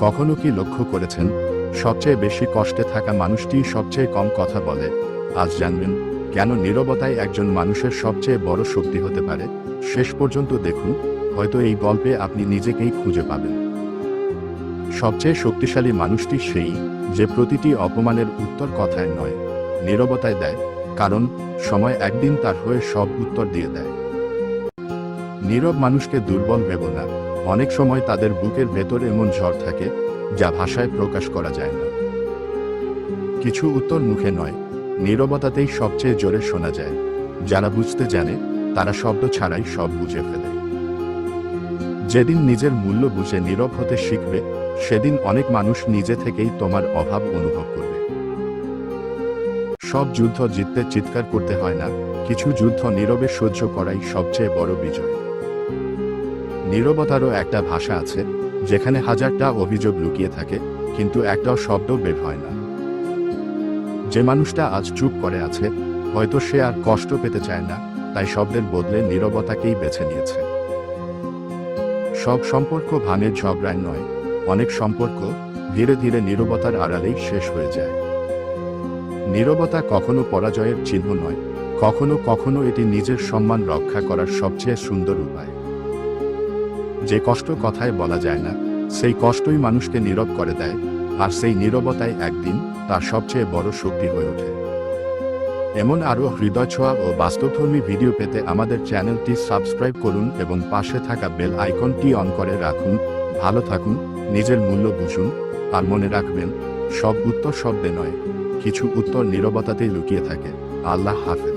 কখনো কি লক্ষ্য করেছেন, সবচেয়ে বেশি কষ্টে থাকা মানুষটিই সবচেয়ে কম কথা বলে? আজ জানবেন কেন নীরবতাই একজন মানুষের সবচেয়ে বড় শক্তি হতে পারে। শেষ পর্যন্ত দেখুন, হয়তো এই গল্পে আপনি নিজেকেই খুঁজে পাবেন। সবচেয়ে শক্তিশালী মানুষটি সেই, যে প্রতিটি অপমানের উত্তর কথায় নয়, নীরবতায় দেয়, কারণ সময় একদিন তার হয়ে সব উত্তর দিয়ে দেয়। নীরব মানুষকে দুর্বল ভেবো না, অনেক সময় তাদের বুকের ভেতর এমন ঝড় থাকে যা ভাষায় প্রকাশ করা যায় না। কিছু উত্তর মুখে নয়, নীরবতাতেই সবচেয়ে জোরে শোনা যায়। যারা বুঝতে জানে তারা শব্দ ছাড়াই সব বুঝে ফেলে। যেদিন নিজের মূল্য বুঝে নীরব হতে শিখবে, সেদিন অনেক মানুষ নিজে থেকেই তোমার অভাব অনুভব করবে। সব যুদ্ধ জিততে চিৎকার করতে হয় না, কিছু যুদ্ধ নীরবে সহ্য করাই সবচেয়ে বড় বিজয়। নীরবতারও একটা ভাষা আছে, যেখানে হাজারটা অভিযোগ লুকিয়ে থাকে, কিন্তু একটাও শব্দ বের হয় না। যে মানুষটা আজ চুপ করে আছে, হয়তো সে আর কষ্ট পেতে চায় না, তাই শব্দের বদলে নীরবতাকেই বেছে নিয়েছে। সব সম্পর্ক ভাঙে ঝগড়ায় নয়, অনেক সম্পর্ক ধীরে ধীরে নীরবতার আড়ালেই শেষ হয়ে যায়। নীরবতা কখনো পরাজয়ের চিহ্ন নয়, কখনো কখনো এটি নিজের সম্মান রক্ষা করার সবচেয়ে সুন্দর উপায়। যে কষ্ট কথায় বলা যায় না, সেই কষ্টই মানুষকে নীরব করে দেয়, আর সেই নীরবতাই একদিন তার সবচেয়ে বড় শক্তি হয়ে ওঠে। এমন আরও হৃদয়ছোঁয়া ও বাস্তবধর্মী ভিডিও পেতে আমাদের চ্যানেলটি সাবস্ক্রাইব করুন এবং পাশে থাকা বেল আইকনটি অন করে রাখুন। ভালো থাকুন, নিজের মূল্য বুঝুন, আর মনে রাখবেন, সব উত্তর শব্দে নয়, কিছু উত্তর নীরবতাতেই লুকিয়ে থাকে। আল্লাহ হাফেজ।